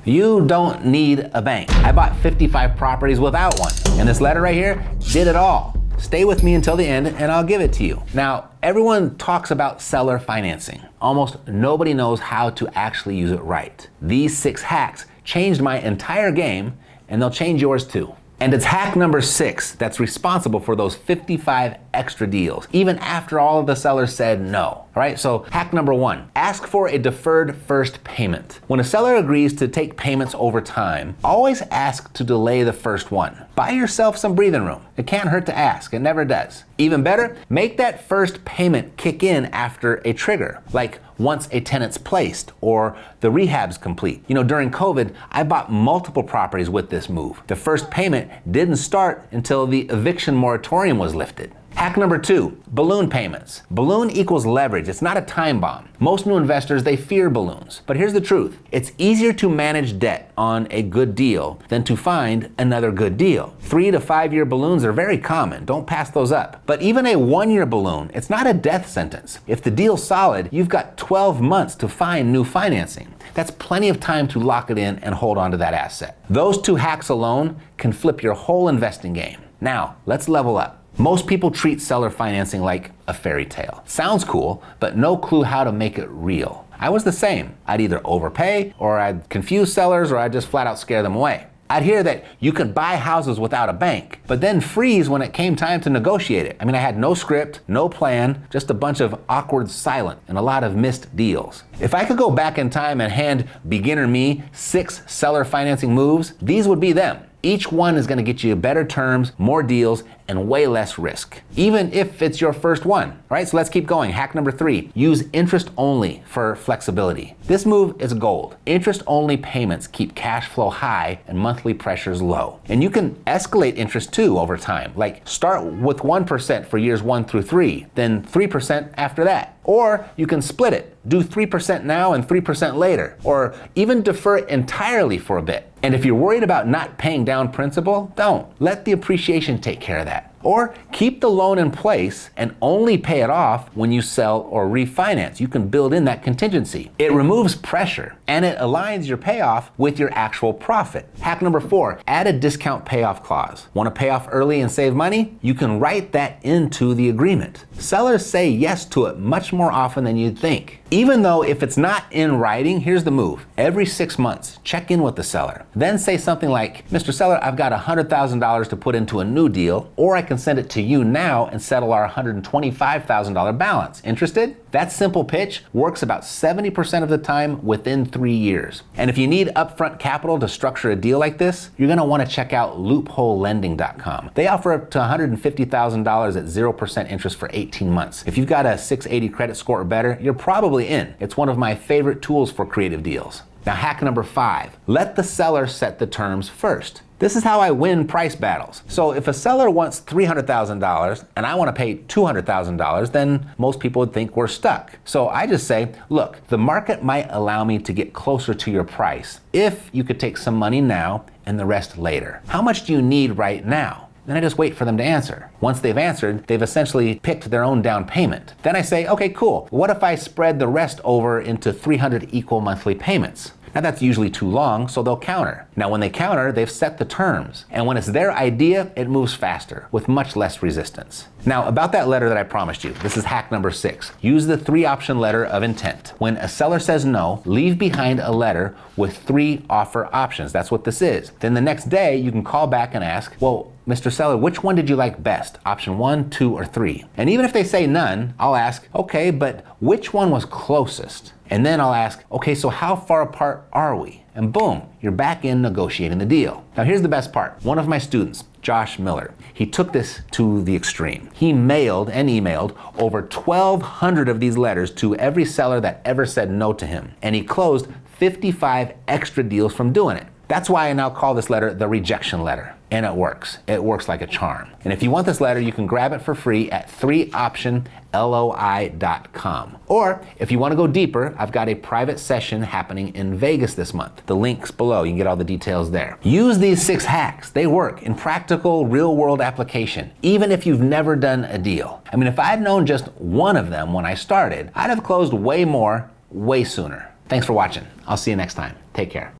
You don't need a bank. I bought 55 properties without one. And this letter right here did it all. Stay with me until the end and I'll give it to you. Now, everyone talks about seller financing. Almost nobody knows how to actually use it right. These 6 hacks changed my entire game, and they'll change yours too. And it's hack number 6 that's responsible for those 55 extra deals, even after all of the sellers said no. All right, so hack number 1, ask for a deferred first payment. When a seller agrees to take payments over time, always ask to delay the first one. Buy yourself some breathing room. It can't hurt to ask, it never does. Even better, make that first payment kick in after a trigger, like once a tenant's placed or the rehab's complete. You know, during COVID, I bought multiple properties with this move. The first payment didn't start until the eviction moratorium was lifted. Hack number 2, balloon payments. Balloon equals leverage. It's not a time bomb. Most new investors, they fear balloons. But here's the truth. It's easier to manage debt on a good deal than to find another good deal. 3 to 5 year balloons are very common. Don't pass those up. But even a 1-year balloon, it's not a death sentence. If the deal's solid, you've got 12 months to find new financing. That's plenty of time to lock it in and hold on to that asset. Those 2 hacks alone can flip your whole investing game. Now, let's level up. Most people treat seller financing like a fairy tale. Sounds cool, but no clue how to make it real. I was the same. I'd either overpay, or I'd confuse sellers, or I'd just flat out scare them away. I'd hear that you could buy houses without a bank, but then freeze when it came time to negotiate it. I mean, I had no script, no plan, just a bunch of awkward silence and a lot of missed deals. If I could go back in time and hand beginner me 6 seller financing moves, these would be them. Each one is going to get you better terms, more deals, and way less risk, even if it's your first one. All right, so let's keep going. Hack number 3, use interest only for flexibility. This move is gold. Interest only payments keep cash flow high and monthly pressures low. And you can escalate interest too over time, like start with 1% for years 1 through 3, then 3% after that. Or you can split it, do 3% now and 3% later, or even defer it entirely for a bit. And if you're worried about not paying down principal, don't. Let the appreciation take care of that. Or keep the loan in place and only pay it off when you sell or refinance. You can build in that contingency. It removes pressure and it aligns your payoff with your actual profit. Hack number 4, add a discount payoff clause. Want to pay off early and save money? You can write that into the agreement. Sellers say yes to it much more often than you'd think. Even though if it's not in writing, here's the move. Every 6 months, check in with the seller. Then say something like, Mr. Seller, I've got $100,000 to put into a new deal, or I can send it to you now and settle our $125,000 balance. Interested? That simple pitch works about 70% of the time within 3 years. And if you need upfront capital to structure a deal like this, you're going to want to check out loopholelending.com. They offer up to $150,000 at 0% interest for 18 months. If you've got a 680 credit score or better, you're probably in. It's one of my favorite tools for creative deals. Now, hack number 5, let the seller set the terms first. This is how I win price battles. So if a seller wants $300,000 and I want to pay $200,000, then most people would think we're stuck. So I just say, look, the market might allow me to get closer to your price if you could take some money now and the rest later. How much do you need right now? Then I just wait for them to answer. Once they've answered, they've essentially picked their own down payment. Then I say, okay, cool. What if I spread the rest over into 300 equal monthly payments? Now that's usually too long, so they'll counter. Now when they counter, they've set the terms. And when it's their idea, it moves faster with much less resistance. Now about that letter that I promised you, this is hack number 6. Use the 3-option letter of intent. When a seller says no, leave behind a letter with 3 offer options. That's what this is. Then the next day, you can call back and ask, well, Mr. Seller, which one did you like best? Option 1, 2, or 3? And even if they say none, I'll ask, okay, but which one was closest? And then I'll ask, okay, so how far apart are we? And boom, you're back in negotiating the deal. Now here's the best part. One of my students, Josh Miller, he took this to the extreme. He mailed and emailed over 1,200 of these letters to every seller that ever said no to him. And he closed 55 extra deals from doing it. That's why I now call this letter the rejection letter. And it works. It works like a charm. And if you want this letter, you can grab it for free at 3optionloi.com. Or if you want to go deeper, I've got a private session happening in Vegas this month. The link's below. You can get all the details there. Use these 6 hacks. They work in practical, real-world application, even if you've never done a deal. I mean, if I'd known just one of them when I started, I'd have closed way more, way sooner. Thanks for watching. I'll see you next time. Take care.